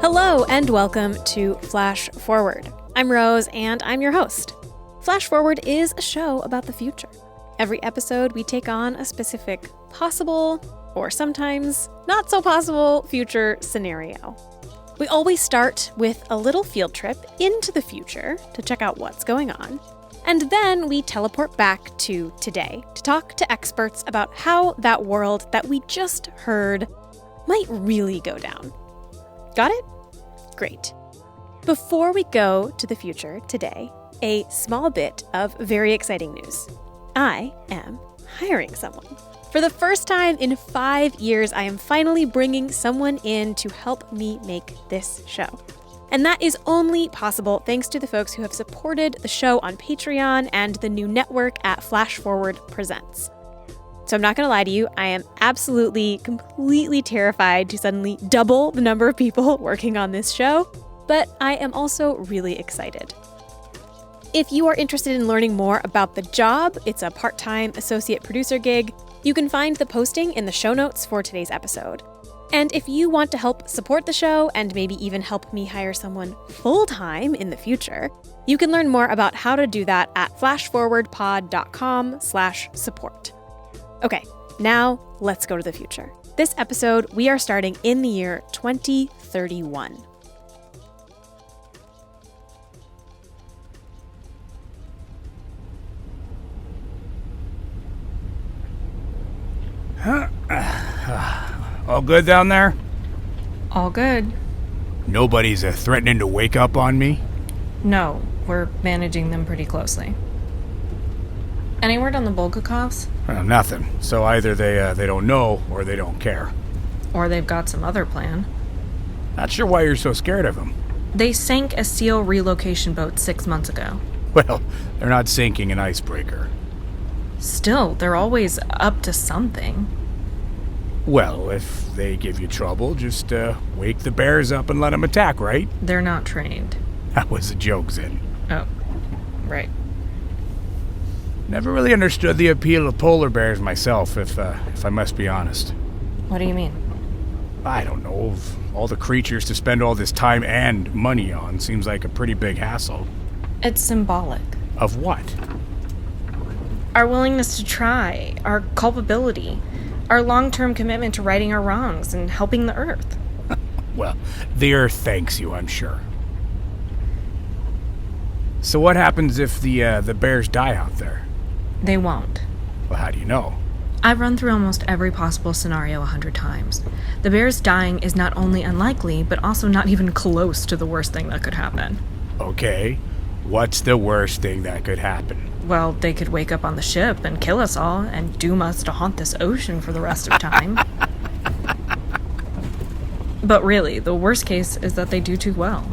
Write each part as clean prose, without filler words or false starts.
Hello and welcome to Flash Forward. I'm Rose and I'm your host. Flash Forward is a show about the future. Every episode we take on a specific possible, or sometimes not so possible, future scenario. We always start with a little field trip into the future to check out what's going on, and then we teleport back to today to talk to experts about how that world that we just heard might really go down. Got it? Great. Before we go to the future today, a small bit of very exciting news. I am hiring someone. For the first time in 5 years, I am finally bringing someone in to help me make this show. And that is only possible thanks to the folks who have supported the show on Patreon and the new network at Flash Forward Presents. So I'm not going to lie to you, I am absolutely, completely terrified to suddenly double the number of people working on this show, but I am also really excited. If you are interested in learning more about the job, it's a part-time associate producer gig. You can find the posting in the show notes for today's episode. And if you want to help support the show and maybe even help me hire someone full-time in the future, you can learn more about how to do that at flashforwardpod.com/support. Okay, now let's go to the future. This episode, we are starting in the year 2031. All good down there? All good. Nobody's threatening to wake up on me? No, we're managing them pretty closely. Any word on the Bulgakovs? Nothing. So either they don't know or they don't care. Or they've got some other plan. Not sure why you're so scared of them. They sank a SEAL relocation boat 6 months ago. Well, they're not sinking an icebreaker. Still, they're always up to something. Well, if they give you trouble, just wake the bears up and let them attack, right? They're not trained. That was a joke, Zin. Oh, right. Never really understood the appeal of polar bears myself, if I must be honest. What do you mean? I don't know. Of all the creatures to spend all this time and money on seems like a pretty big hassle. It's symbolic. Of what? Our willingness to try, our culpability, our long-term commitment to righting our wrongs and helping the Earth. Well, the Earth thanks you, I'm sure. So what happens if the bears die out there? They won't. Well, how do you know? I've run through almost every possible scenario 100 times. The bears dying is not only unlikely, but also not even close to the worst thing that could happen. Okay, what's the worst thing that could happen? Well, they could wake up on the ship and kill us all and doom us to haunt this ocean for the rest of time. But really, the worst case is that they do too well.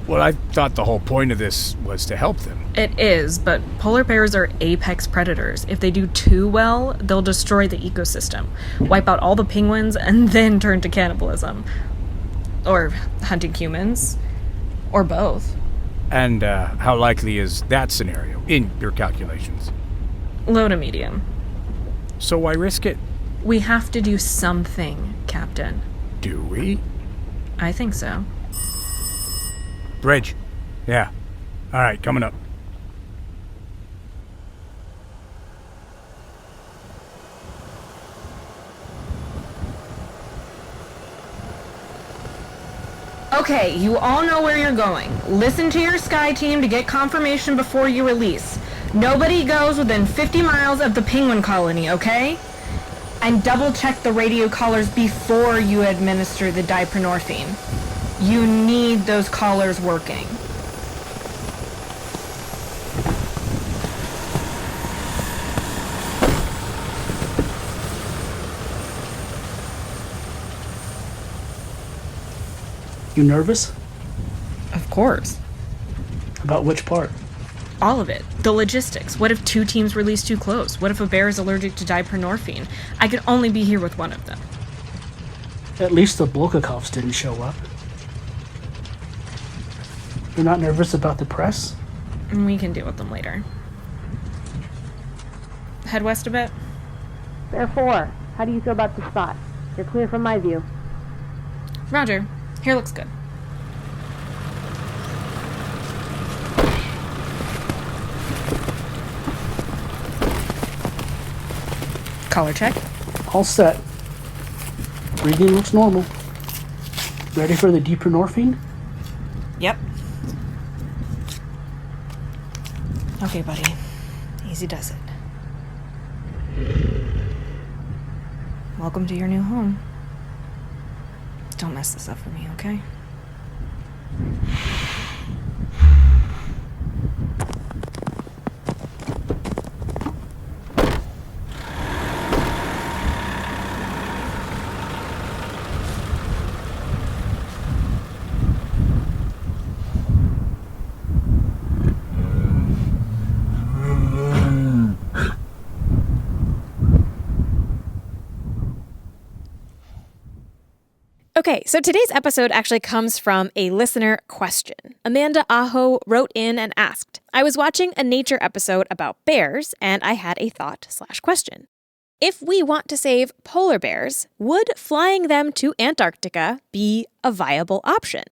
Well, I thought the whole point of this was to help them. It is, but polar bears are apex predators. If they do too well, they'll destroy the ecosystem, wipe out all the penguins, and then turn to cannibalism. Or hunting humans. Or both. And how likely is that scenario in your calculations? Low to medium. So why risk it? We have to do something, Captain. Do we? I think so. Bridge. Yeah. All right, coming up. Okay, you all know where you're going. Listen to your Sky team to get confirmation before you release. Nobody goes within 50 miles of the penguin colony, okay? And double check the radio collars before you administer the diprenorphine. You need those collars working. You nervous? Of course. About which part? All of it. The logistics. What if 2 teams release too close? What if a bear is allergic to diprenorphine? I could only be here with one of them. At least the Bulgakovs didn't show up. You're not nervous about the press? We can deal with them later. Head west a bit. Bear 4, how do you feel about the spot? You're clear from my view. Roger. Here looks good. Collar check. All set. Breathing looks normal. Ready for the buprenorphine? Yep. Okay, buddy. Easy does it. Welcome to your new home. Don't mess this up for me, okay? Okay, so today's episode actually comes from a listener question. Amanda Aho wrote in and asked, I was watching a nature episode about bears, and I had a thought/question. If we want to save polar bears, would flying them to Antarctica be a viable option?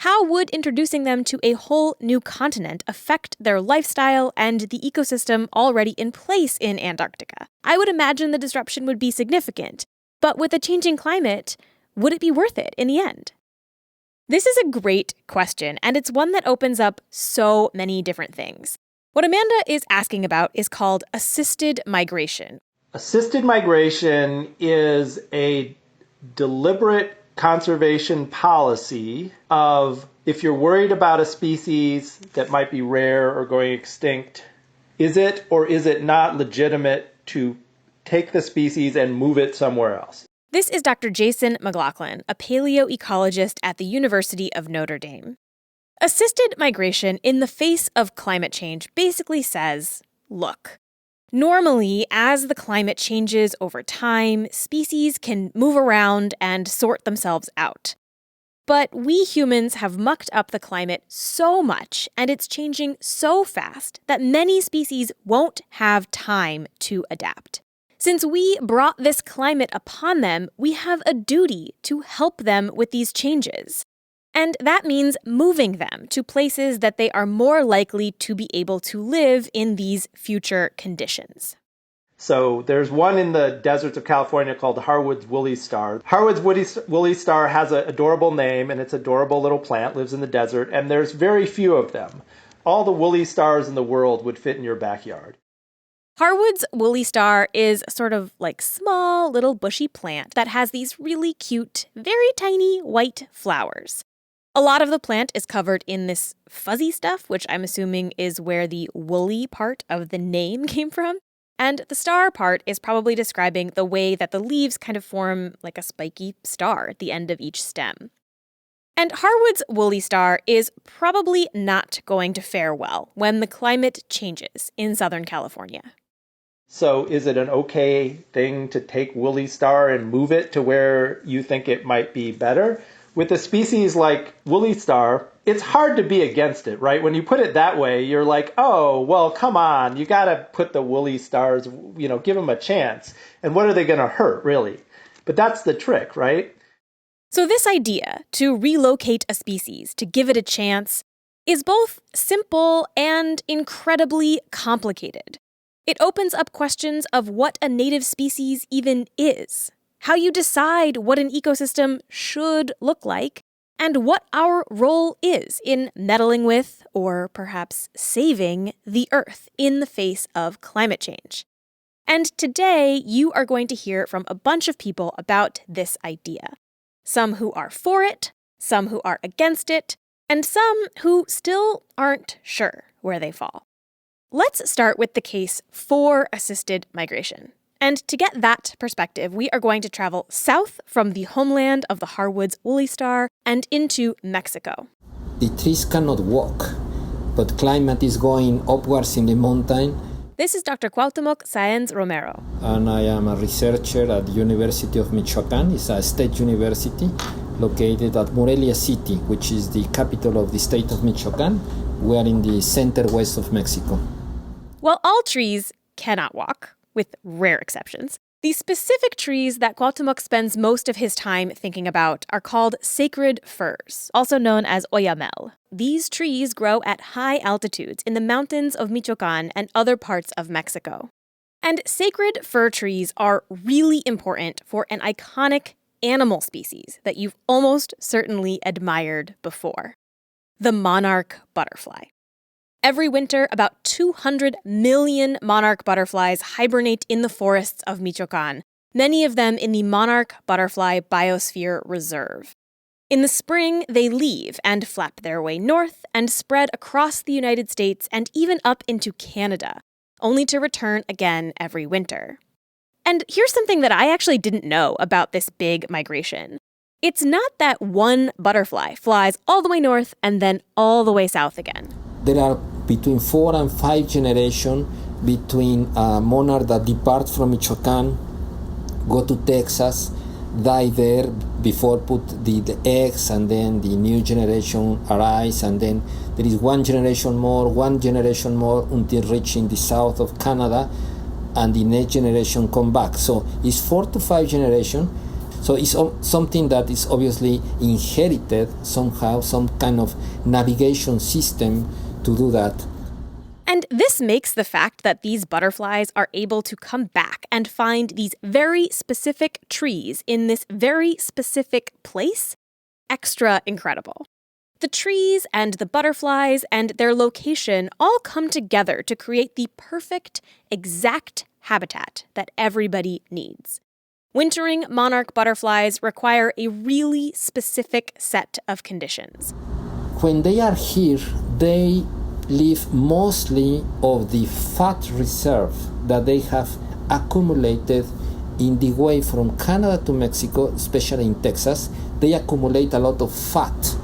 How would introducing them to a whole new continent affect their lifestyle and the ecosystem already in place in Antarctica? I would imagine the disruption would be significant, but with a changing climate, would it be worth it in the end? This is a great question, and it's one that opens up so many different things. What Amanda is asking about is called assisted migration. Assisted migration is a deliberate conservation policy of if you're worried about a species that might be rare or going extinct, is it or is it not legitimate to take the species and move it somewhere else? This is Dr. Jason McLaughlin, a paleoecologist at the University of Notre Dame. Assisted migration in the face of climate change basically says, look, normally as the climate changes over time, species can move around and sort themselves out. But we humans have mucked up the climate so much, and it's changing so fast that many species won't have time to adapt. Since we brought this climate upon them, we have a duty to help them with these changes. And that means moving them to places that they are more likely to be able to live in these future conditions. So there's one in the deserts of California called Harwood's woolly star. Harwood's woolly star has an adorable name, and it's an adorable little plant, lives in the desert, and there's very few of them. All the woolly stars in the world would fit in your backyard. Harwood's woolly star is sort of like small little bushy plant that has these really cute, very tiny white flowers. A lot of the plant is covered in this fuzzy stuff, which I'm assuming is where the woolly part of the name came from. And the star part is probably describing the way that the leaves kind of form like a spiky star at the end of each stem. And Harwood's woolly star is probably not going to fare well when the climate changes in Southern California. So is it an okay thing to take woolly star and move it to where you think it might be better? With a species like woolly star, it's hard to be against it, right? When you put it that way, you're like, oh, well, come on, you got to put the woolly stars, give them a chance. And what are they going to hurt, really? But that's the trick, right? So this idea to relocate a species, to give it a chance, is both simple and incredibly complicated. It opens up questions of what a native species even is, how you decide what an ecosystem should look like, and what our role is in meddling with, or perhaps saving, the Earth in the face of climate change. And today, you are going to hear from a bunch of people about this idea. Some who are for it, some who are against it, and some who still aren't sure where they fall. Let's start with the case for assisted migration. And to get that perspective, we are going to travel south from the homeland of the Harwood's woolly star and into Mexico. The trees cannot walk, but climate is going upwards in the mountain. This is Dr. Cuauhtemoc Sáenz Romero. And I am a researcher at the University of Michoacan. It's a state university located at Morelia City, which is the capital of the state of Michoacan. We are in the center west of Mexico. While all trees cannot walk, with rare exceptions, the specific trees that Cuauhtemoc spends most of his time thinking about are called sacred firs, also known as oyamel. These trees grow at high altitudes in the mountains of Michoacan and other parts of Mexico. And sacred fir trees are really important for an iconic animal species that you've almost certainly admired before: the monarch butterfly. Every winter, about 200 million monarch butterflies hibernate in the forests of Michoacán, many of them in the Monarch Butterfly Biosphere Reserve. In the spring, they leave and flap their way north and spread across the United States and even up into Canada, only to return again every winter. And here's something that I actually didn't know about this big migration. It's not that one butterfly flies all the way north and then all the way south again. There are between 4 and 5 generations between monarchs that depart from Michoacán, go to Texas, die there before put the eggs, and then the new generation arise, and then there is one generation more until reaching the south of Canada, and the next generation come back. So it's 4 to 5 generations. So it's something that is obviously inherited somehow, some kind of navigation system to do that. And this makes the fact that these butterflies are able to come back and find these very specific trees in this very specific place extra incredible. The trees and the butterflies and their location all come together to create the perfect, exact habitat that everybody needs. Wintering monarch butterflies require a really specific set of conditions. When they are here, they live mostly of the fat reserve that they have accumulated in the way from Canada to Mexico, especially in Texas. They accumulate a lot of fat.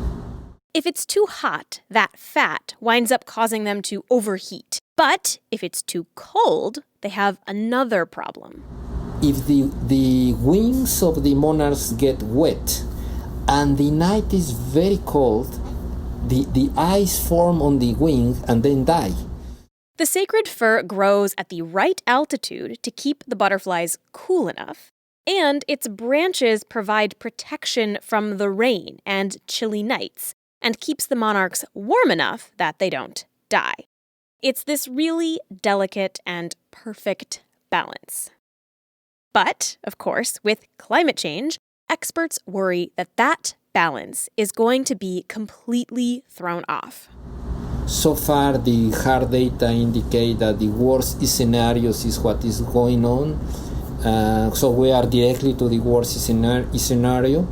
If it's too hot, that fat winds up causing them to overheat. But if it's too cold, they have another problem. If the wings of the monarchs get wet and the night is very cold, the ice form on the wing and then die. The sacred fir grows at the right altitude to keep the butterflies cool enough, and its branches provide protection from the rain and chilly nights, and keeps the monarchs warm enough that they don't die. It's this really delicate and perfect balance. But, of course, with climate change, experts worry that that balance is going to be completely thrown off. So far, the hard data indicate that the worst scenarios is what is going on. So we are directly to the worst scenario.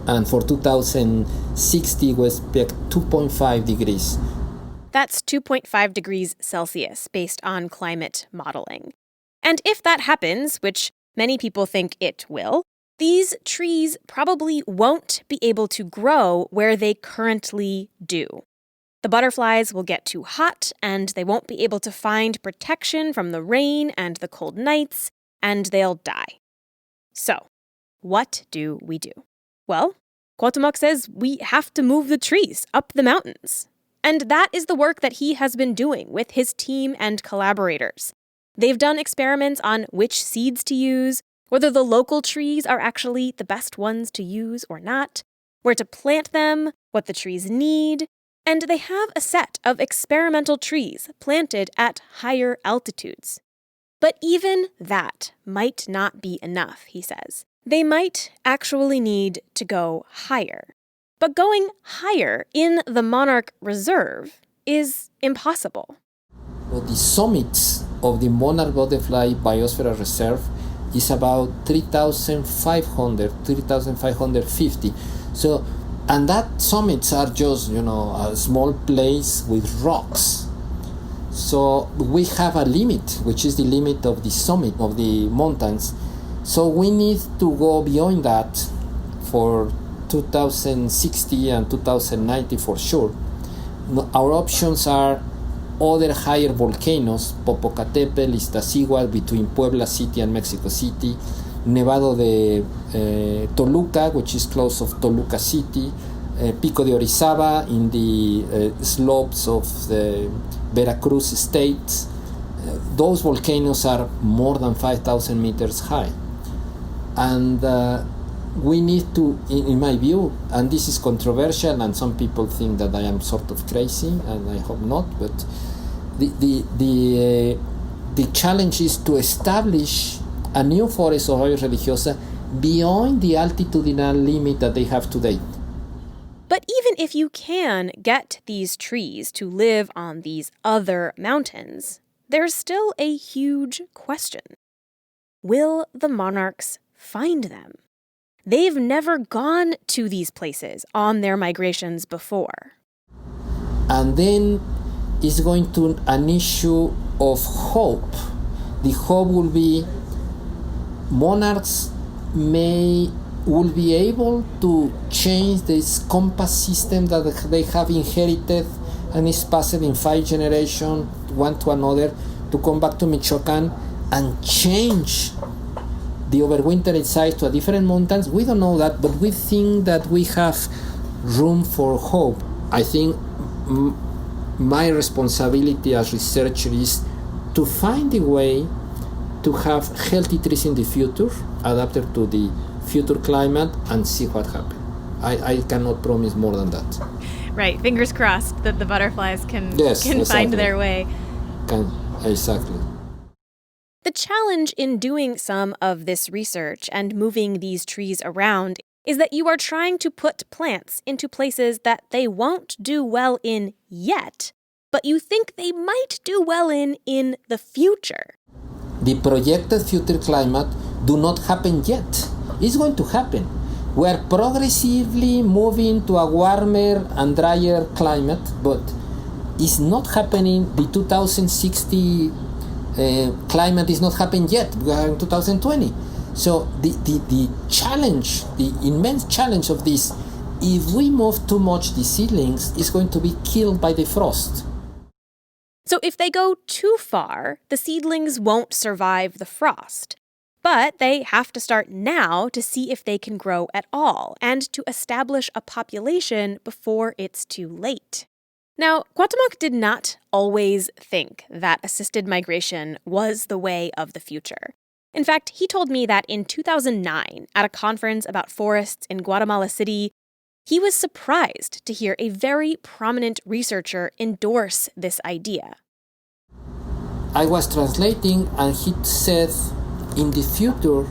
And for 2060, we expect 2.5 degrees. That's 2.5 degrees Celsius based on climate modeling. And if that happens, which many people think it will, these trees probably won't be able to grow where they currently do. The butterflies will get too hot, and they won't be able to find protection from the rain and the cold nights, and they'll die. So, what do we do? Well, Cuauhtémoc says we have to move the trees up the mountains. And that is the work that he has been doing with his team and collaborators. They've done experiments on which seeds to use, whether the local trees are actually the best ones to use or not, where to plant them, what the trees need, and they have a set of experimental trees planted at higher altitudes. But even that might not be enough, he says. They might actually need to go higher. But going higher in the Monarch Reserve is impossible. Well, the summits of the Monarch Butterfly Biosphere Reserve is about 3,550. So, and that summits are just, a small place with rocks. So we have a limit, which is the limit of the summit of the mountains. So we need to go beyond that for 2060 and 2090 for sure. Our options are other higher volcanoes, Popocatépetl, Iztaccíhuatl between Puebla City and Mexico City, Nevado de Toluca, which is close of Toluca City, Pico de Orizaba in the slopes of the Veracruz state. Those volcanoes are more than 5,000 meters high. And we need to, in my view, and this is controversial, and some people think that I am sort of crazy, and I hope not, but the the challenge is to establish a new forest of Aves religiosa beyond the altitudinal limit that they have today. But even if you can get these trees to live on these other mountains, there's still a huge question. Will the monarchs find them? They've never gone to these places on their migrations before. And then it's going to an issue of hope. The hope will be monarchs will be able to change this compass system that they have inherited and is passed in 5 generations, one to another, to come back to Michoacan and change the overwintering site to a different mountains. We don't know that, but we think that we have room for hope. I think my responsibility as researcher is to find a way to have healthy trees in the future, adapted to the future climate, and see what happens. I cannot promise more than that. Right, fingers crossed that the butterflies can exactly. find their way. Exactly. The challenge in doing some of this research and moving these trees around is that you are trying to put plants into places that they won't do well in yet, but you think they might do well in the future. The projected future climate do not happen yet. It's going to happen. We are progressively moving to a warmer and drier climate, but it's not happening. The 2060 climate is not happening yet. We are in 2020. So the challenge, the immense challenge of this, if we move too much the seedlings, is going to be killed by the frost. So if they go too far, the seedlings won't survive the frost. But they have to start now to see if they can grow at all and to establish a population before it's too late. Now, Cuauhtémoc did not always think that assisted migration was the way of the future. In fact, he told me that in 2009, at a conference about forests in Guatemala City, he was surprised to hear a very prominent researcher endorse this idea. I was translating, and he said, in the future,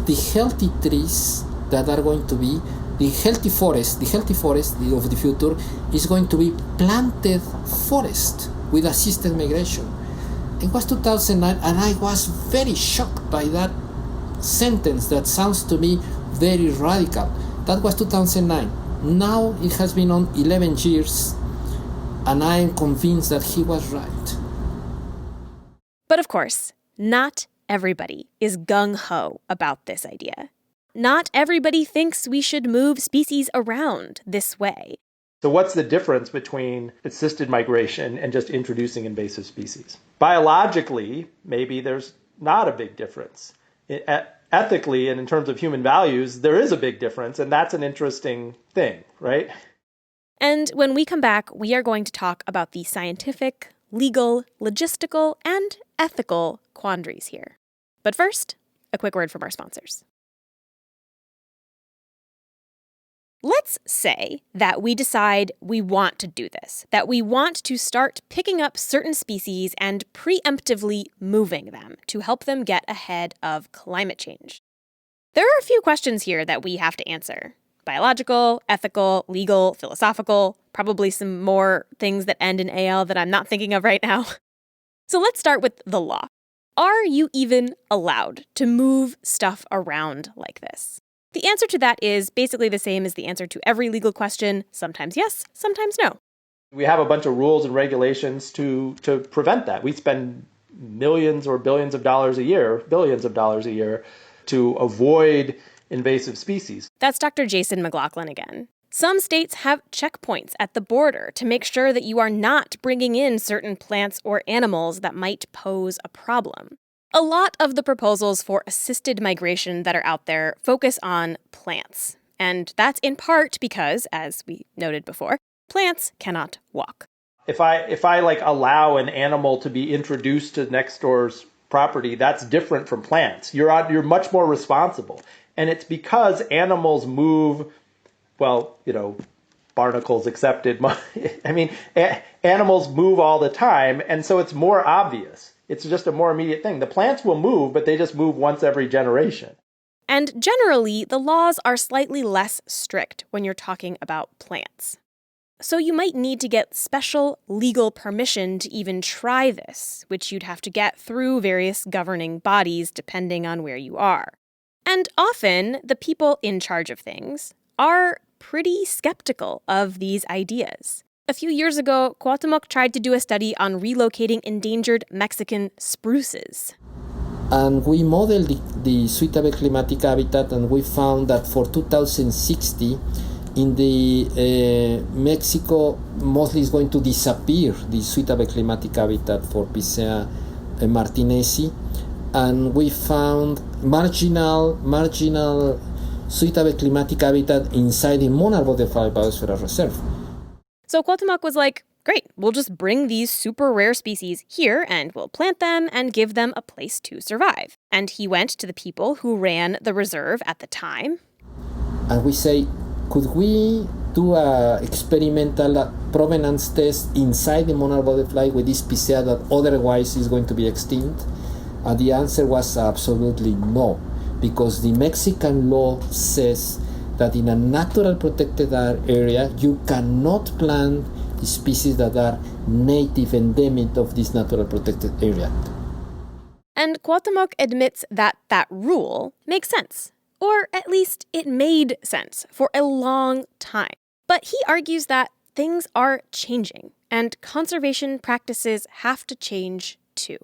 the healthy trees that are going to be, the healthy forest of the future is going to be planted forest with assisted migration. It was 2009, and I was very shocked by that sentence that sounds to me very radical. That was 2009. Now it has been on 11 years, and I am convinced that he was right. But of course, not everybody is gung-ho about this idea. Not everybody thinks we should move species around this way. So what's the difference between assisted migration and just introducing invasive species? Biologically, maybe there's not a big difference. Ethically and in terms of human values, there is a big difference, and that's an interesting thing, right? And when we come back, we are going to talk about the scientific, legal, logistical, and ethical quandaries here. But first, a quick word from our sponsors. Let's say that we decide we want to do this, that we want to start picking up certain species and preemptively moving them to help them get ahead of climate change. There are a few questions here that we have to answer. Biological, ethical, legal, philosophical, probably some more things that end in AL that I'm not thinking of right now. So let's start with the law. Are you even allowed to move stuff around like this? The answer to that is basically the same as the answer to every legal question, sometimes yes, sometimes no. We have a bunch of rules and regulations to prevent that. We spend millions or billions of dollars a year to avoid invasive species. That's Dr. Jason McLaughlin again. Some states have checkpoints at the border to make sure that you are not bringing in certain plants or animals that might pose a problem. A lot of the proposals for assisted migration that are out there focus on plants. And that's in part because, as we noted before, plants cannot walk. If I allow an animal to be introduced to next door's property, that's different from plants. You're much more responsible. And it's because animals move, barnacles accepted. I mean, animals move all the time, and so it's more obvious. It's just a more immediate thing. The plants will move, but they just move once every generation. And generally, the laws are slightly less strict when you're talking about plants. So you might need to get special legal permission to even try this, which you'd have to get through various governing bodies depending on where you are. And often, the people in charge of things are pretty skeptical of these ideas. A few years ago, Cuauhtémoc tried to do a study on relocating endangered Mexican spruces. And we modeled the suitable climatic habitat, and we found that for 2060, in the Mexico, mostly is going to disappear the suitable climatic habitat for Picea martinezi, and we found marginal suitable climatic habitat inside the monarch butterfly biosphere reserve. So Cuauhtémoc was like, great, we'll just bring these super rare species here and we'll plant them and give them a place to survive. And he went to the people who ran the reserve at the time. And we say, could we do a experimental provenance test inside the monarch butterfly with this Picea that otherwise is going to be extinct? And the answer was absolutely no, because the Mexican law says that in a natural protected area, you cannot plant species that are native endemic of this natural protected area. And Cuauhtémoc admits that that rule makes sense. Or at least it made sense for a long time. But he argues that things are changing, and conservation practices have to change too.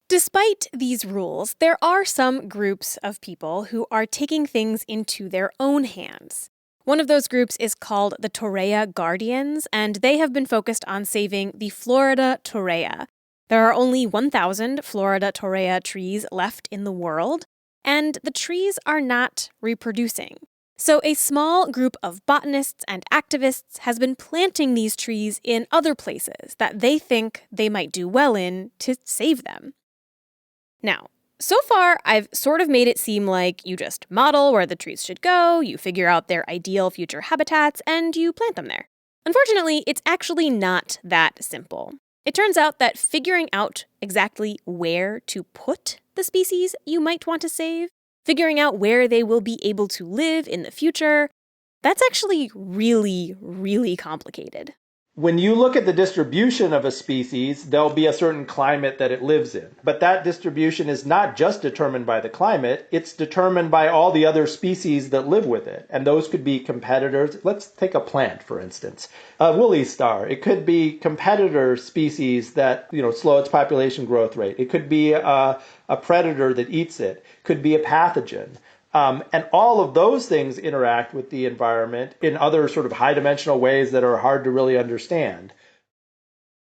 Despite these rules, there are some groups of people who are taking things into their own hands. One of those groups is called the Torreya Guardians, and they have been focused on saving the Florida Torreya. There are only 1,000 Florida Torreya trees left in the world, and the trees are not reproducing. So a small group of botanists and activists has been planting these trees in other places that they think they might do well in to save them. Now, so far, I've sort of made it seem like you just model where the trees should go, you figure out their ideal future habitats, and you plant them there. Unfortunately, it's actually not that simple. It turns out that figuring out exactly where to put the species you might want to save, figuring out where they will be able to live in the future, that's actually really, really complicated. When you look at the distribution of a species, there'll be a certain climate that it lives in. But that distribution is not just determined by the climate, it's determined by all the other species that live with it. And those could be competitors. Let's take a plant, for instance. A woolly star. It could be competitor species that, slow its population growth rate. It could be a predator that eats it. It could be a pathogen. And all of those things interact with the environment in other sort of high-dimensional ways that are hard to really understand.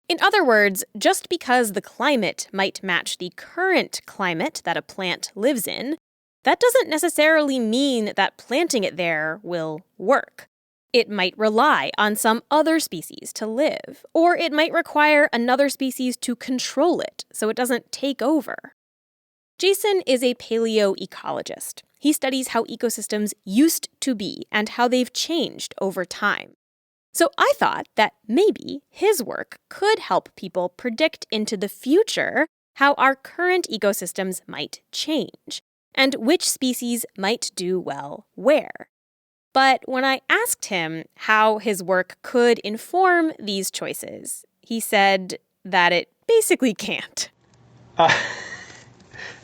In other words, just because the climate might match the current climate that a plant lives in, that doesn't necessarily mean that planting it there will work. It might rely on some other species to live, or it might require another species to control it so it doesn't take over. Jason is a paleoecologist. He studies how ecosystems used to be and how they've changed over time. So I thought that maybe his work could help people predict into the future how our current ecosystems might change and which species might do well where. But when I asked him how his work could inform these choices, he said that it basically can't.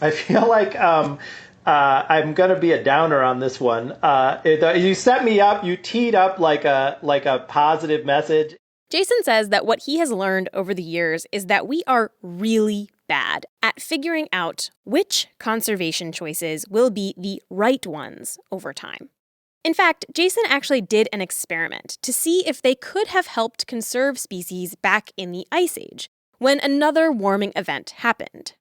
I feel like I'm going to be a downer on this one. You set me up, you teed up like a positive message. Jason says that what he has learned over the years is that we are really bad at figuring out which conservation choices will be the right ones over time. In fact, Jason actually did an experiment to see if they could have helped conserve species back in the Ice Age, when another warming event happened.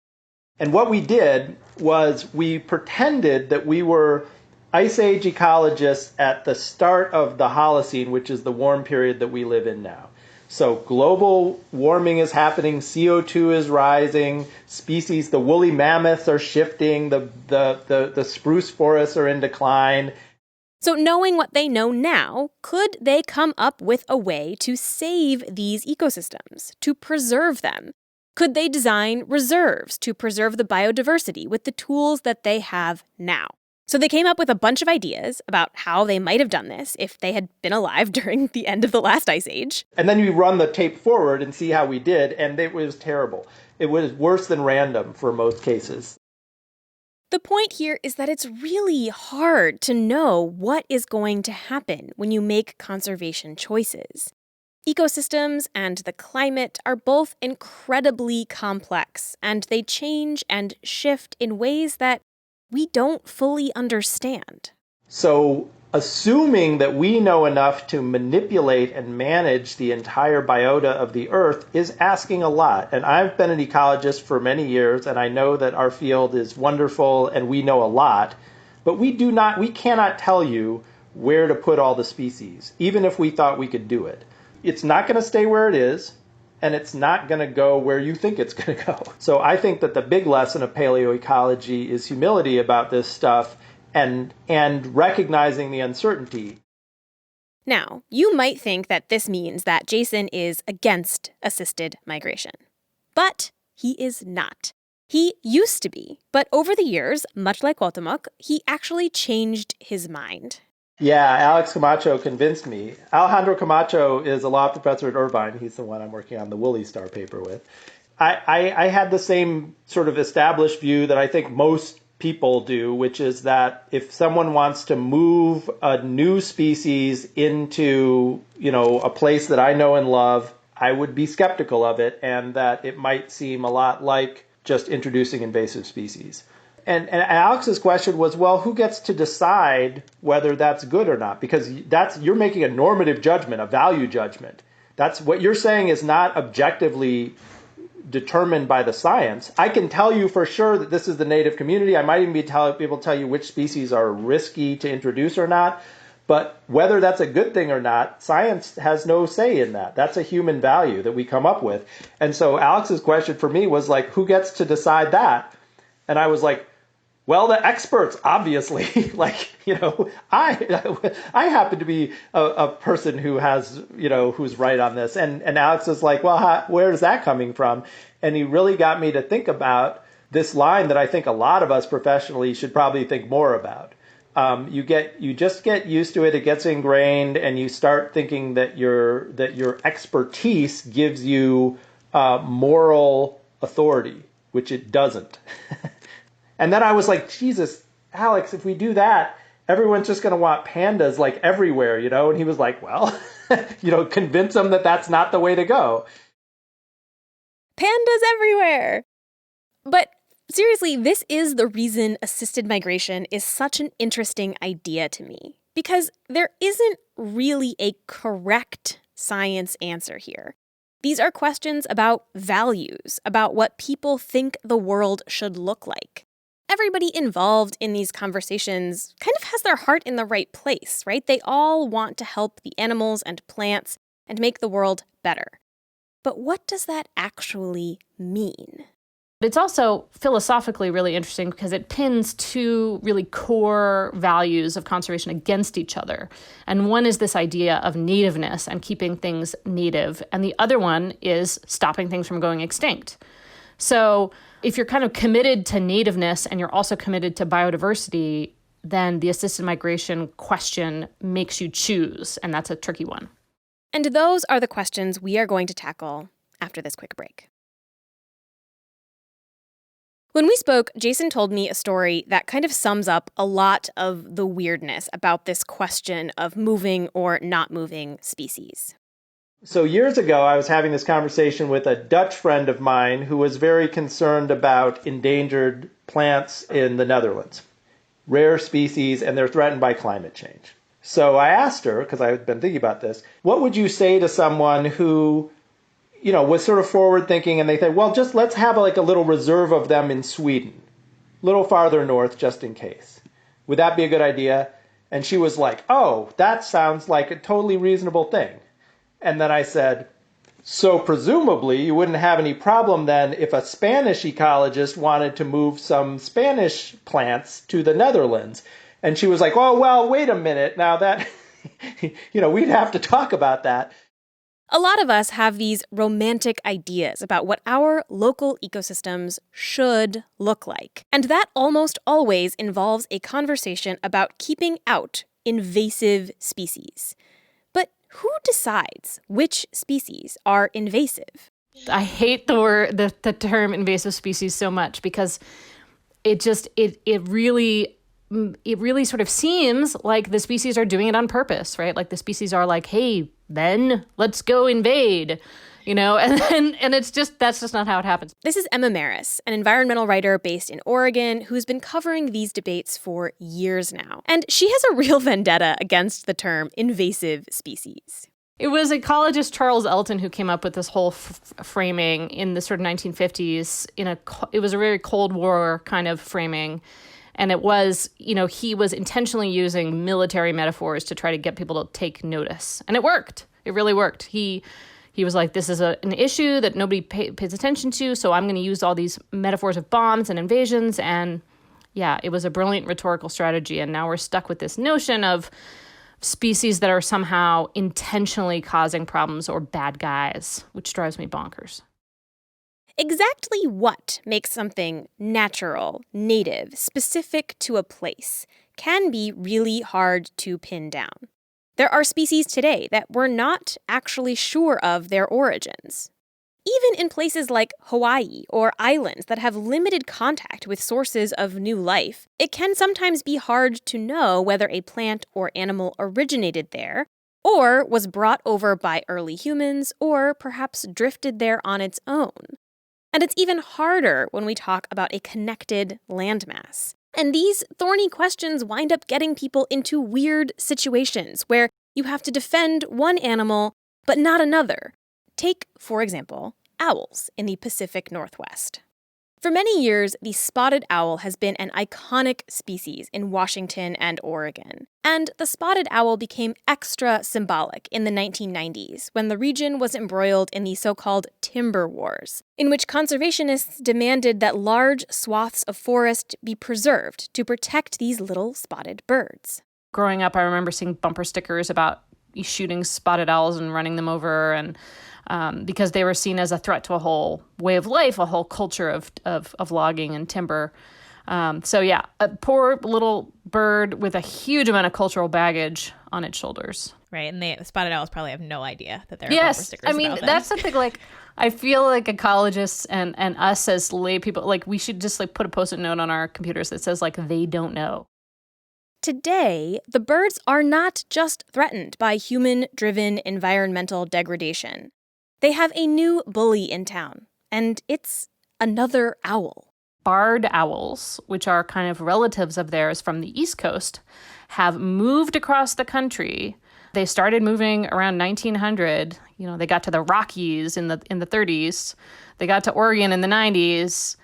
And what we did was we pretended that we were Ice Age ecologists at the start of the Holocene, which is the warm period that we live in now. So global warming is happening, CO2 is rising, species, the woolly mammoths are shifting, the spruce forests are in decline. So knowing what they know now, could they come up with a way to save these ecosystems, to preserve them? Could they design reserves to preserve the biodiversity with the tools that they have now? So they came up with a bunch of ideas about how they might have done this if they had been alive during the end of the last ice age. And then you run the tape forward and see how we did, and it was terrible. It was worse than random for most cases. The point here is that it's really hard to know what is going to happen when you make conservation choices. Ecosystems and the climate are both incredibly complex, and they change and shift in ways that we don't fully understand. So assuming that we know enough to manipulate and manage the entire biota of the Earth is asking a lot. And I've been an ecologist for many years, and I know that our field is wonderful and we know a lot, but we cannot tell you where to put all the species, even if we thought we could do it. It's not going to stay where it is, and it's not going to go where you think it's going to go. So I think that the big lesson of paleoecology is humility about this stuff and recognizing the uncertainty. Now, you might think that this means that Jason is against assisted migration. But he is not. He used to be, but over the years, much like Cuauhtémoc, he actually changed his mind. Yeah, Alex Camacho convinced me. Alejandro Camacho is a law professor at Irvine. He's the one I'm working on the Woolly Star paper with. I had the same sort of established view that I think most people do, which is that if someone wants to move a new species into, a place that I know and love, I would be skeptical of it, and that it might seem a lot like just introducing invasive species. And Alex's question was, well, who gets to decide whether that's good or not? Because you're making a normative judgment, a value judgment. That's what you're saying is not objectively determined by the science. I can tell you for sure that this is the native community. I might even be able to tell you which species are risky to introduce or not. But whether that's a good thing or not, science has no say in that. That's a human value that we come up with. And so Alex's question for me was like, who gets to decide that? And I was like, well, the experts, obviously. I happen to be a person who has, who's right on this. And Alex was like, well, where is that coming from? And he really got me to think about this line that I think a lot of us professionally should probably think more about. You just get used to it. It gets ingrained, and you start thinking that your expertise gives you moral authority, which it doesn't. And then I was like, Jesus, Alex, if we do that, everyone's just going to want pandas like everywhere, And he was like, well, convince them that that's not the way to go. Pandas everywhere! But seriously, this is the reason assisted migration is such an interesting idea to me. Because there isn't really a correct science answer here. These are questions about values, about what people think the world should look like. Everybody involved in these conversations kind of has their heart in the right place, right? They all want to help the animals and plants and make the world better. But what does that actually mean? It's also philosophically really interesting because it pins two really core values of conservation against each other. And one is this idea of nativeness and keeping things native. And the other one is stopping things from going extinct. So if you're kind of committed to nativeness and you're also committed to biodiversity, then the assisted migration question makes you choose, and that's a tricky one. And those are the questions we are going to tackle after this quick break. When we spoke, Jason told me a story that kind of sums up a lot of the weirdness about this question of moving or not moving species. So years ago, I was having this conversation with a Dutch friend of mine who was very concerned about endangered plants in the Netherlands, rare species, and they're threatened by climate change. So I asked her, because I had been thinking about this, what would you say to someone who, was sort of forward thinking and they said, well, just let's have a little reserve of them in Sweden, a little farther north just in case. Would that be a good idea? And she was like, oh, that sounds like a totally reasonable thing. And then I said, so presumably you wouldn't have any problem then if a Spanish ecologist wanted to move some Spanish plants to the Netherlands. And she was like, oh, well, wait a minute. Now that, we'd have to talk about that. A lot of us have these romantic ideas about what our local ecosystems should look like. And that almost always involves a conversation about keeping out invasive species. But who decides which species are invasive? I hate the term invasive species so much because it really sort of seems like the species are doing it on purpose, right? Like the species are like, hey, then let's go invade, and that's just not how it happens. This is Emma Maris, an environmental writer based in Oregon who's been covering these debates for years now. And she has a real vendetta against the term invasive species. It was ecologist Charles Elton who came up with this whole framing in the sort of 1950s. It was a very Cold War kind of framing. And it was, he was intentionally using military metaphors to try to get people to take notice. And it worked. It really worked. He was like, this is an issue that nobody pays attention to, so I'm going to use all these metaphors of bombs and invasions. And yeah, it was a brilliant rhetorical strategy. And now we're stuck with this notion of species that are somehow intentionally causing problems or bad guys, which drives me bonkers. Exactly what makes something natural, native, specific to a place can be really hard to pin down. There are species today that we're not actually sure of their origins. Even in places like Hawaii or islands that have limited contact with sources of new life, it can sometimes be hard to know whether a plant or animal originated there, or was brought over by early humans, or perhaps drifted there on its own. And it's even harder when we talk about a connected landmass. And these thorny questions wind up getting people into weird situations where you have to defend one animal, but not another. Take, for example, owls in the Pacific Northwest. For many years, the spotted owl has been an iconic species in Washington and Oregon. And the spotted owl became extra symbolic in the 1990s when the region was embroiled in the so-called timber wars, in which conservationists demanded that large swaths of forest be preserved to protect these little spotted birds. Growing up, I remember seeing bumper stickers about shooting spotted owls and running them over, and because they were seen as a threat to a whole way of life, a whole culture of logging and timber. A poor little bird with a huge amount of cultural baggage on its shoulders. Right, and the spotted owls probably have no idea that there are bumper stickers about them. Yes, I mean, that's something like, I feel like ecologists and us as lay people, like we should just like put a Post-it note on our computers that says like, they don't know. Today, the birds are not just threatened by human-driven environmental degradation. They have a new bully in town, and it's another owl. Barred owls, which are kind of relatives of theirs from the East Coast, have moved across the country. They started moving around 1900. They got to the Rockies in the 30s. They got to Oregon in the 90s,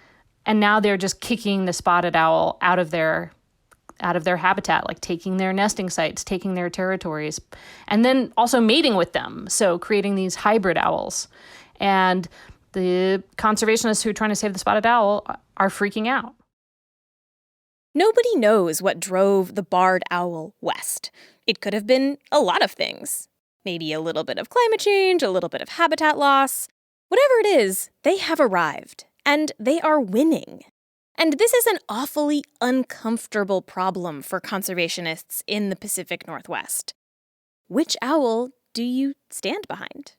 and now they're just kicking the spotted owl out of their habitat, like taking their nesting sites, taking their territories, and then also mating with them, so creating these hybrid owls. And the conservationists who are trying to save the spotted owl are freaking out. Nobody knows what drove the barred owl west. It could have been a lot of things. Maybe a little bit of climate change, a little bit of habitat loss. Whatever it is, they have arrived, and they are winning. And this is an awfully uncomfortable problem for conservationists in the Pacific Northwest. Which owl do you stand behind?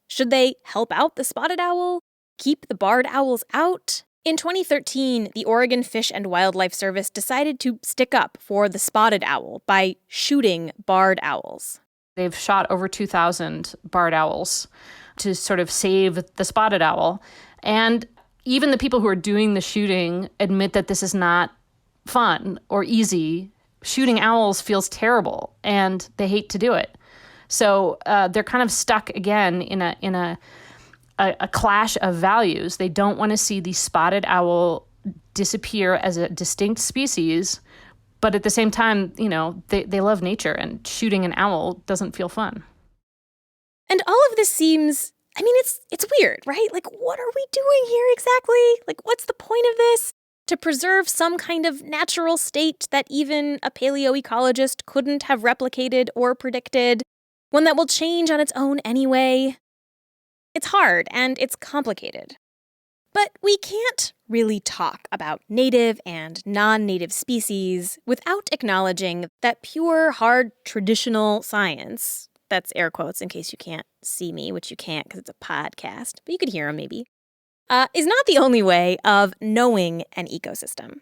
Should they help out the spotted owl? Keep the barred owls out? In 2013, the Oregon Fish and Wildlife Service decided to stick up for the spotted owl by shooting barred owls. They've shot over 2,000 barred owls to sort of save the spotted owl. And even the people who are doing the shooting admit that this is not fun or easy. Shooting owls feels terrible, and they hate to do it. So they're kind of stuck again in a clash of values. They don't want to see the spotted owl disappear as a distinct species, but at the same time, they love nature, and shooting an owl doesn't feel fun. And all of this seems, it's weird, right? Like, what are we doing here exactly? Like, what's the point of this? to preserve some kind of natural state that even a paleoecologist couldn't have replicated or predicted, one that will change on its own anyway. It's hard and it's complicated. But we can't really talk about native and non-native species without acknowledging that pure, hard, traditional science, that's air quotes in case you can't see me, which you can't because it's a podcast, but you could hear them maybe, is not the only way of knowing an ecosystem.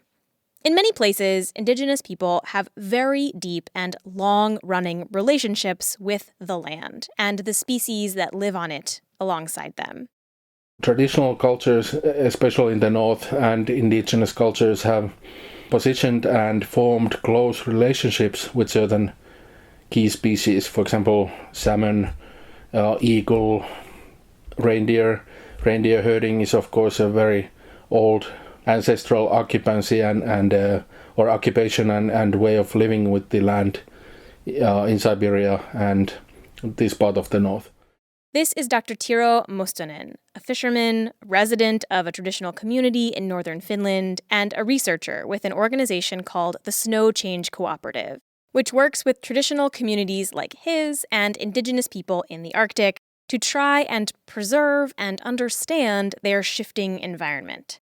In many places, indigenous people have very deep and long-running relationships with the land and the species that live on it alongside them. Traditional cultures, especially in the north, and indigenous cultures have positioned and formed close relationships with certain key species. For example, salmon, eagle, reindeer. Reindeer herding is, of course, a very old ancestral occupancy or occupation and way of living with the land in Siberia and this part of the north. This is Dr. Tiro Mustonen, a fisherman, resident of a traditional community in northern Finland, and a researcher with an organization called the Snow Change Cooperative, which works with traditional communities like his and indigenous people in the Arctic to try and preserve and understand their shifting environment.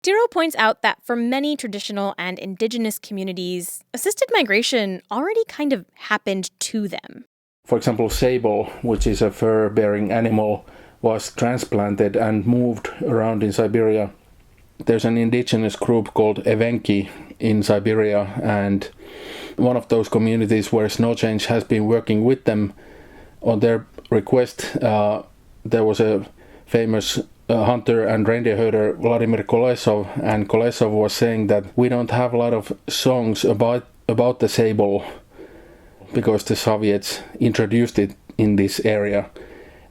Tiro points out that for many traditional and indigenous communities, assisted migration already kind of happened to them. For example, sable, which is a fur-bearing animal, was transplanted and moved around in Siberia. There's an indigenous group called Evenki in Siberia, and one of those communities where Snow Change has been working with them on their request. There was a famous hunter and reindeer herder, Vladimir Kolesov, and Kolesov was saying that we don't have a lot of songs about the sable because the Soviets introduced it in this area.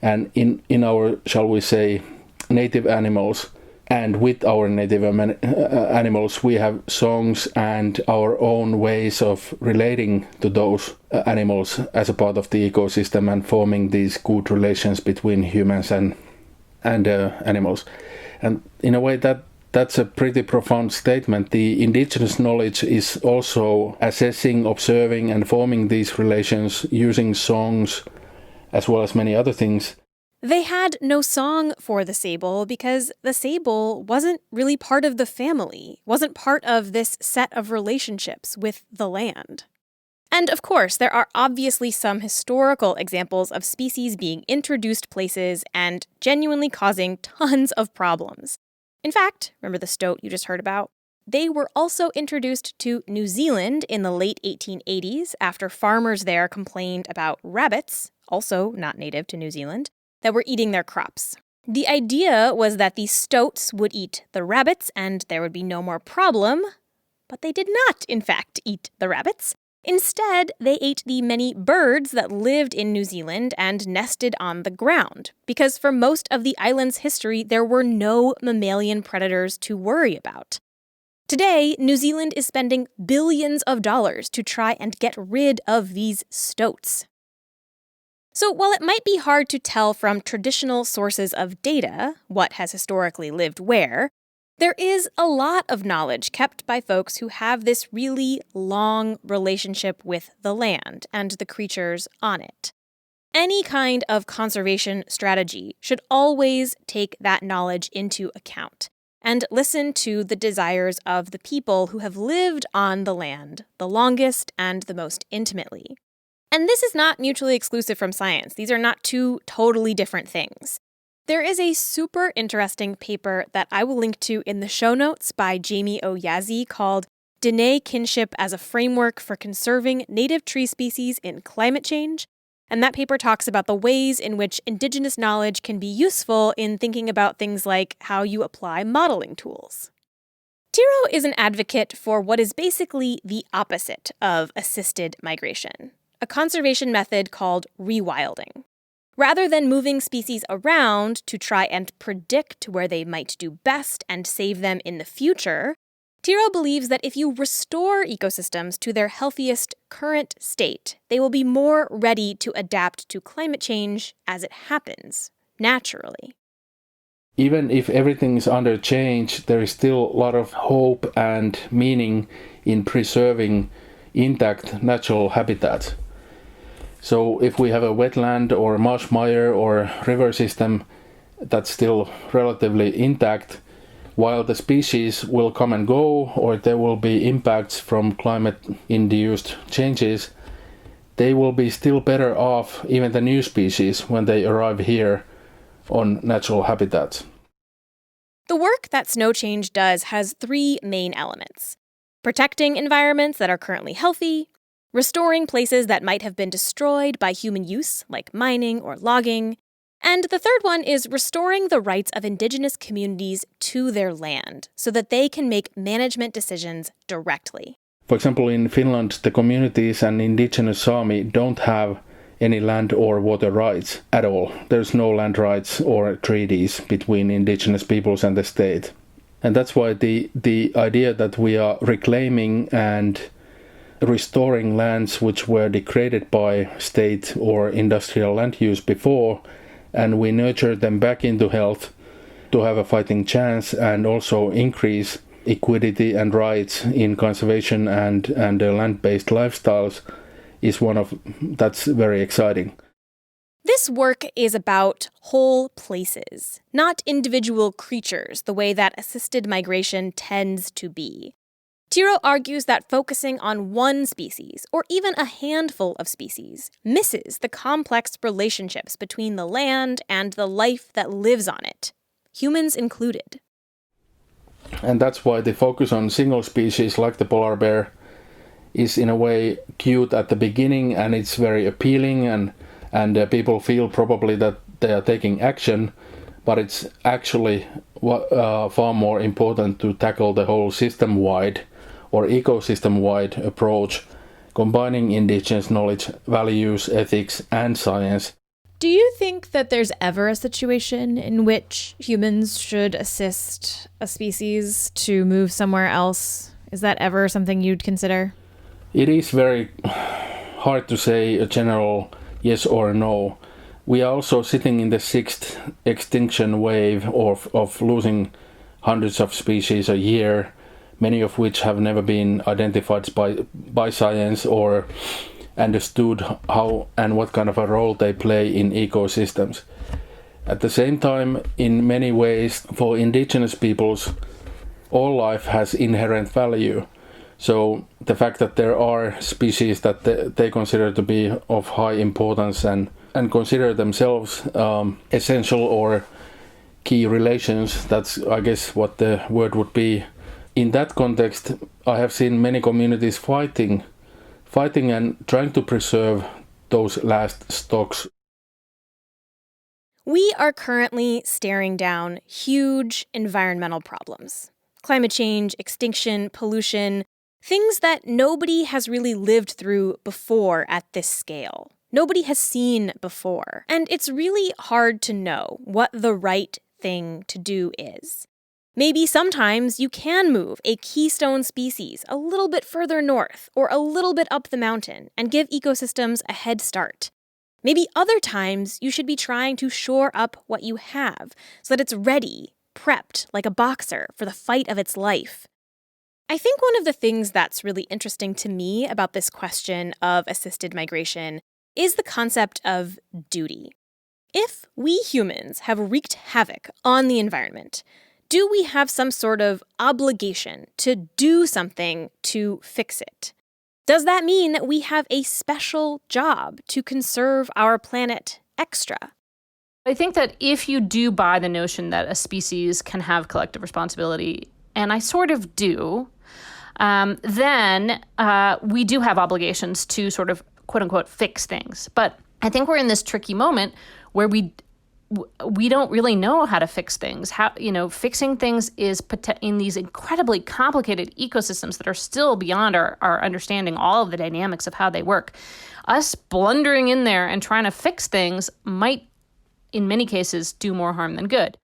And in our, shall we say, native animals, and with our native animals, we have songs and our own ways of relating to those animals as a part of the ecosystem and forming these good relations between humans and animals. And in a way that's a pretty profound statement. The indigenous knowledge is also assessing, observing, and forming these relations using songs as well as many other things. They had no song for the sable because the sable wasn't really part of the family, wasn't part of this set of relationships with the land. And of course, there are obviously some historical examples of species being introduced places and genuinely causing tons of problems. In fact, remember the stoat you just heard about? They were also introduced to New Zealand in the late 1880s after farmers there complained about rabbits, also not native to New Zealand, that were eating their crops. The idea was that these stoats would eat the rabbits and there would be no more problem, but they did not, in fact, eat the rabbits. Instead, they ate the many birds that lived in New Zealand and nested on the ground, because for most of the island's history, there were no mammalian predators to worry about. Today, New Zealand is spending billions of dollars to try and get rid of these stoats. So while it might be hard to tell from traditional sources of data what has historically lived where, there is a lot of knowledge kept by folks who have this really long relationship with the land and the creatures on it. Any kind of conservation strategy should always take that knowledge into account and listen to the desires of the people who have lived on the land the longest and the most intimately. And this is not mutually exclusive from science. These are not two totally different things. There is a super interesting paper that I will link to in the show notes by Jamie Oyazi called Dene Kinship as a Framework for Conserving Native Tree Species in Climate Change. And that paper talks about the ways in which indigenous knowledge can be useful in thinking about things like how you apply modeling tools. Tiro is an advocate for what is basically the opposite of assisted migration, a conservation method called rewilding. Rather than moving species around to try and predict where they might do best and save them in the future, Tiro believes that if you restore ecosystems to their healthiest current state, they will be more ready to adapt to climate change as it happens, naturally. Even if everything is under change, there is still a lot of hope and meaning in preserving intact natural habitats. So if we have a wetland or a marsh mire or river system that's still relatively intact, while the species will come and go, or there will be impacts from climate-induced changes, they will be still better off, even the new species, when they arrive here on natural habitats. The work that Snow Change does has three main elements: protecting environments that are currently healthy, restoring places that might have been destroyed by human use, like mining or logging, and the third one is restoring the rights of indigenous communities to their land so that they can make management decisions directly. For example, in Finland, the communities and indigenous Sami don't have any land or water rights at all. There's no land rights or treaties between indigenous peoples and the state. And that's why the idea that we are reclaiming and restoring lands which were degraded by state or industrial land use before, and we nurture them back into health to have a fighting chance and also increase equity and rights in conservation and land-based lifestyles, is that's very exciting. This work is about whole places, not individual creatures, the way that assisted migration tends to be. Tiro argues that focusing on one species, or even a handful of species, misses the complex relationships between the land and the life that lives on it, humans included. And that's why the focus on single species like the polar bear is in a way cute at the beginning, and it's very appealing, and people feel probably that they are taking action, but it's actually far more important to tackle the whole system-wide or ecosystem-wide approach, combining indigenous knowledge, values, ethics, and science. Do you think that there's ever a situation in which humans should assist a species to move somewhere else? Is that ever something you'd consider? It is very hard to say a general yes or no. We are also sitting in the sixth extinction wave of losing hundreds of species a year, many of which have never been identified by science or understood how and what kind of a role they play in ecosystems. At the same time, in many ways, for indigenous peoples, all life has inherent value. So the fact that there are species that they consider to be of high importance and consider themselves essential or key relations, that's, I guess, what the word would be. In that context, I have seen many communities fighting and trying to preserve those last stocks. We are currently staring down huge environmental problems. Climate change, extinction, pollution, things that nobody has really lived through before at this scale. Nobody has seen before. And it's really hard to know what the right thing to do is. Maybe sometimes you can move a keystone species a little bit further north or a little bit up the mountain and give ecosystems a head start. Maybe other times you should be trying to shore up what you have so that it's ready, prepped like a boxer for the fight of its life. I think one of the things that's really interesting to me about this question of assisted migration is the concept of duty. If we humans have wreaked havoc on the environment, do we have some sort of obligation to do something to fix it? Does that mean that we have a special job to conserve our planet extra? I think that if you do buy the notion that a species can have collective responsibility, and I sort of do, then we do have obligations to sort of, quote unquote, fix things. But I think we're in this tricky moment where we don't really know how to fix things. Fixing things is in these incredibly complicated ecosystems that are still beyond our understanding, all of the dynamics of how they work. Us blundering in there and trying to fix things might, in many cases, do more harm than good.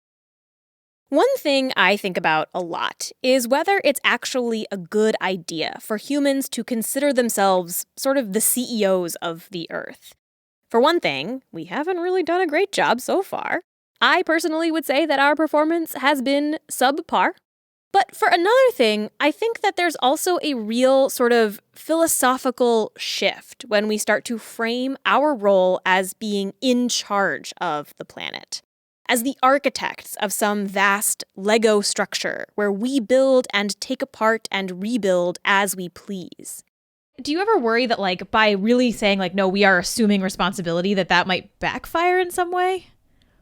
One thing I think about a lot is whether it's actually a good idea for humans to consider themselves sort of the CEOs of the Earth. For one thing, we haven't really done a great job so far. I personally would say that our performance has been subpar. But for another thing, I think that there's also a real sort of philosophical shift when we start to frame our role as being in charge of the planet, as the architects of some vast Lego structure where we build and take apart and rebuild as we please. Do you ever worry that, like, by really saying, like, no, we are assuming responsibility, that might backfire in some way?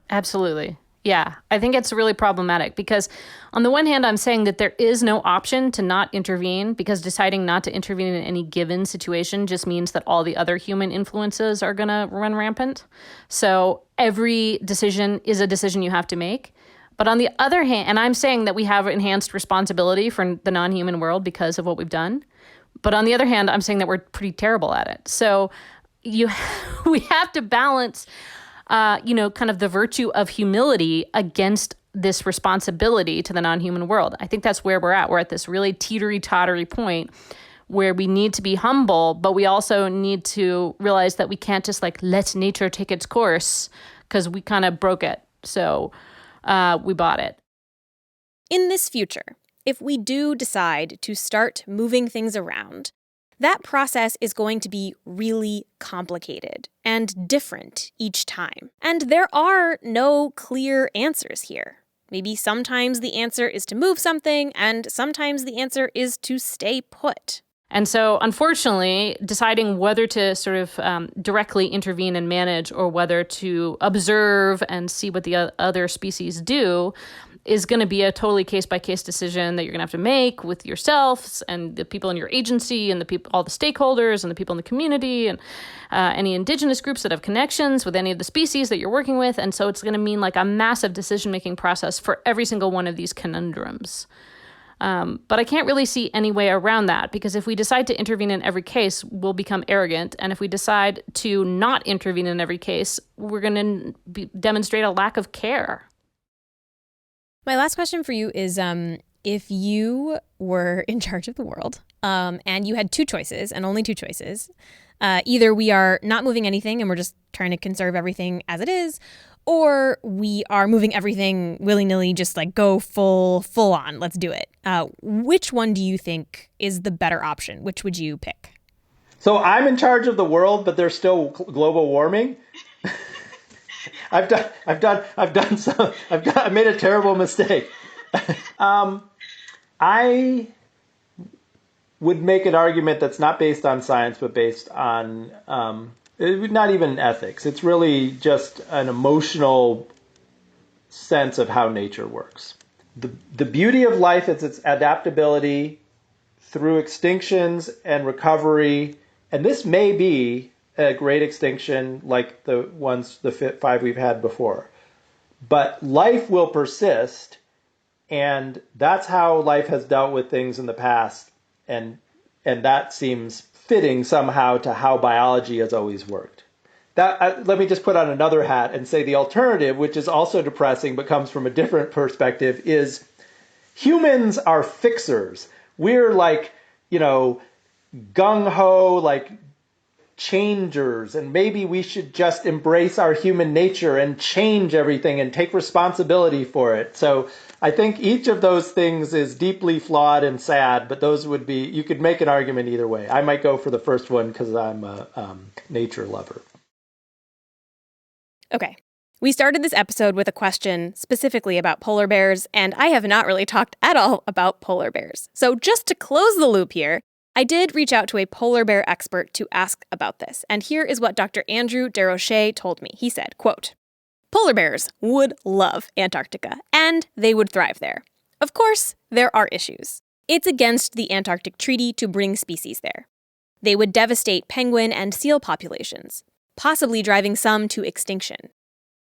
Absolutely. Yeah, I think it's really problematic because on the one hand, I'm saying that there is no option to not intervene because deciding not to intervene in any given situation just means that all the other human influences are going to run rampant. So every decision is a decision you have to make. But on the other hand, and I'm saying that we have enhanced responsibility for the non-human world because of what we've done. But on the other hand, I'm saying that we're pretty terrible at it. So we have to balance kind of the virtue of humility against this responsibility to the non-human world. I think that's where we're at. We're at this really teetery-tottery point where we need to be humble, but we also need to realize that we can't just like let nature take its course because we kind of broke it. So we bought it. In this future, if we do decide to start moving things around, that process is going to be really complicated and different each time. And there are no clear answers here. Maybe sometimes the answer is to move something, and sometimes the answer is to stay put. And so, unfortunately, deciding whether to sort of directly intervene and manage or whether to observe and see what the other species do is going to be a totally case-by-case decision that you're going to have to make with yourselves and the people in your agency and all the stakeholders and the people in the community and any indigenous groups that have connections with any of the species that you're working with. And so it's going to mean like a massive decision-making process for every single one of these conundrums. But I can't really see any way around that because if we decide to intervene in every case, we'll become arrogant. And if we decide to not intervene in every case, we're going to demonstrate a lack of care. My last question for you is if you were in charge of the world and you had two choices and only two choices, either we are not moving anything and we're just trying to conserve everything as it is, or we are moving everything willy-nilly, just like go full on, let's do it. Which one do you think is the better option? Which would you pick? So I'm in charge of the world, but there's still global warming. I made a terrible mistake. I would make an argument that's not based on science, but based on not even ethics. It's really just an emotional sense of how nature works. The beauty of life is its adaptability through extinctions and recovery, and this may be a great extinction like the 5 we've had before. But life will persist, and that's how life has dealt with things in the past, and that seems fitting somehow to how biology has always worked. Let me just put on another hat and say the alternative, which is also depressing but comes from a different perspective, is humans are fixers. We're like, gung-ho, like changers, and maybe we should just embrace our human nature and change everything and take responsibility for it. So I think each of those things is deeply flawed and sad, but those would be, you could make an argument either way. I might go for the first one because I'm a nature lover. Okay. We started this episode with a question specifically about polar bears, and I have not really talked at all about polar bears. So just to close the loop here, I did reach out to a polar bear expert to ask about this, and here is what Dr. Andrew Desrochers told me. He said, quote, "Polar bears would love Antarctica, and they would thrive there. Of course, there are issues. It's against the Antarctic Treaty to bring species there. They would devastate penguin and seal populations, possibly driving some to extinction."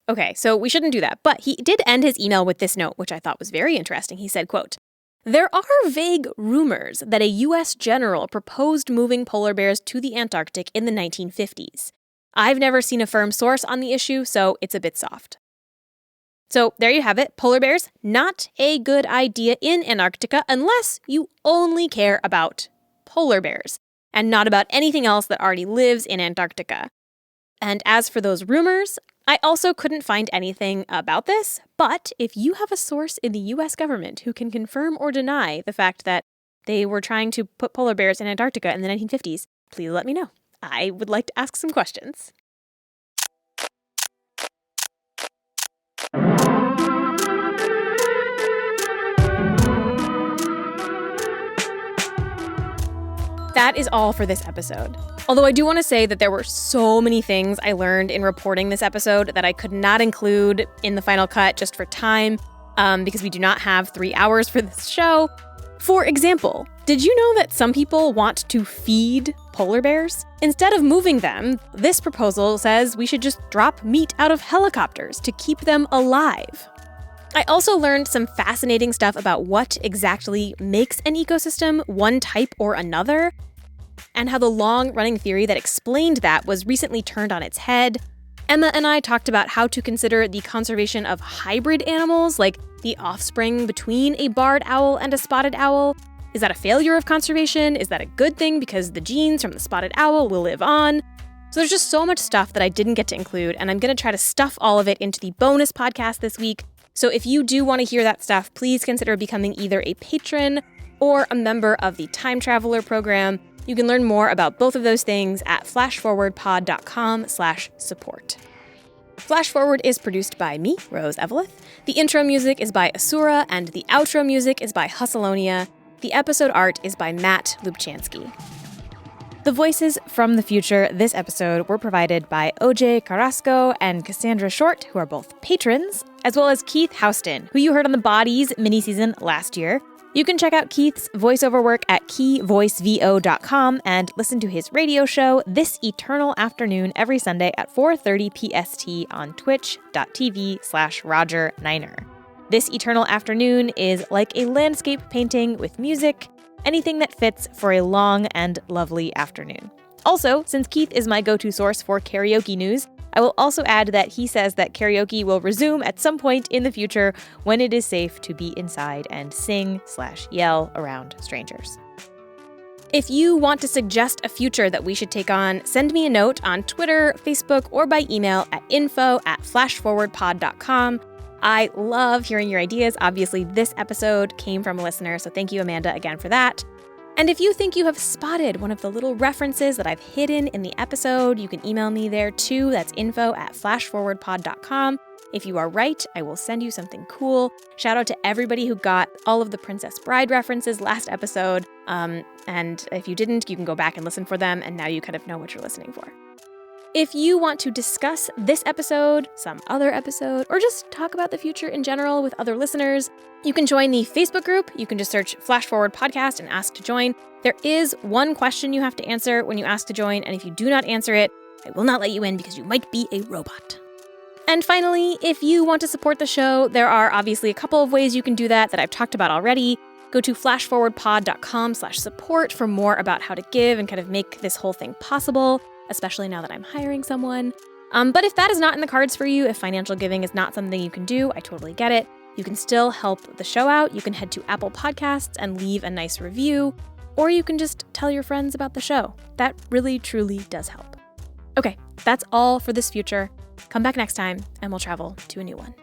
Okay, so we shouldn't do that, but he did end his email with this note, which I thought was very interesting. He said, quote, "There are vague rumors that a U.S. general proposed moving polar bears to the Antarctic in the 1950s. I've never seen a firm source on the issue, so it's a bit soft." So there you have it. Polar bears, not a good idea in Antarctica unless you only care about polar bears and not about anything else that already lives in Antarctica. And as for those rumors, I also couldn't find anything about this, but if you have a source in the US government who can confirm or deny the fact that they were trying to put polar bears in Antarctica in the 1950s, please let me know. I would like to ask some questions. That is all for this episode. Although I do want to say that there were so many things I learned in reporting this episode that I could not include in the final cut just for time, because we do not have 3 hours for this show. For example, did you know that some people want to feed polar bears? Instead of moving them, this proposal says we should just drop meat out of helicopters to keep them alive. I also learned some fascinating stuff about what exactly makes an ecosystem one type or another, and how the long-running theory that explained that was recently turned on its head. Emma and I talked about how to consider the conservation of hybrid animals, like the offspring between a barred owl and a spotted owl. Is that a failure of conservation? Is that a good thing because the genes from the spotted owl will live on? So there's just so much stuff that I didn't get to include, and I'm going to try to stuff all of it into the bonus podcast this week. So if you do want to hear that stuff, please consider becoming either a patron or a member of the Time Traveler program. You can learn more about both of those things at flashforwardpod.com/support. Flash Forward is produced by me, Rose Eveleth. The intro music is by Asura, and the outro music is by Hustleonia. The episode art is by Matt Lubchansky. The voices from the future this episode were provided by OJ Carrasco and Cassandra Short, who are both patrons, as well as Keith Houston, who you heard on the Bodies miniseason last year. You can check out Keith's voiceover work at keyvoicevo.com and listen to his radio show This Eternal Afternoon every Sunday at 4:30 PST on twitch.tv/Roger9er. This Eternal Afternoon is like a landscape painting with music, anything that fits for a long and lovely afternoon. Also, since Keith is my go-to source for karaoke news, I will also add that he says that karaoke will resume at some point in the future when it is safe to be inside and sing/yell around strangers. If you want to suggest a future that we should take on, send me a note on Twitter, Facebook, or by email at info@flashforwardpod.com. I love hearing your ideas. Obviously, this episode came from a listener, so thank you, Amanda, again for that. And if you think you have spotted one of the little references that I've hidden in the episode, you can email me there too. That's info@flashforwardpod.com. If you are right, I will send you something cool. Shout out to everybody who got all of the Princess Bride references last episode. And if you didn't, you can go back and listen for them, and now you kind of know what you're listening for. If you want to discuss this episode, some other episode, or just talk about the future in general with other listeners, you can join the Facebook group. You can just search Flash Forward Podcast and ask to join. There is one question you have to answer when you ask to join, and if you do not answer it, I will not let you in because you might be a robot. And finally, if you want to support the show, there are obviously a couple of ways you can do that I've talked about already. Go to flashforwardpod.com/support for more about how to give and kind of make this whole thing possible, especially now that I'm hiring someone. But if that is not in the cards for you, if financial giving is not something you can do, I totally get it. You can still help the show out. You can head to Apple Podcasts and leave a nice review, or you can just tell your friends about the show. That really, truly does help. Okay, that's all for this future. Come back next time, and we'll travel to a new one.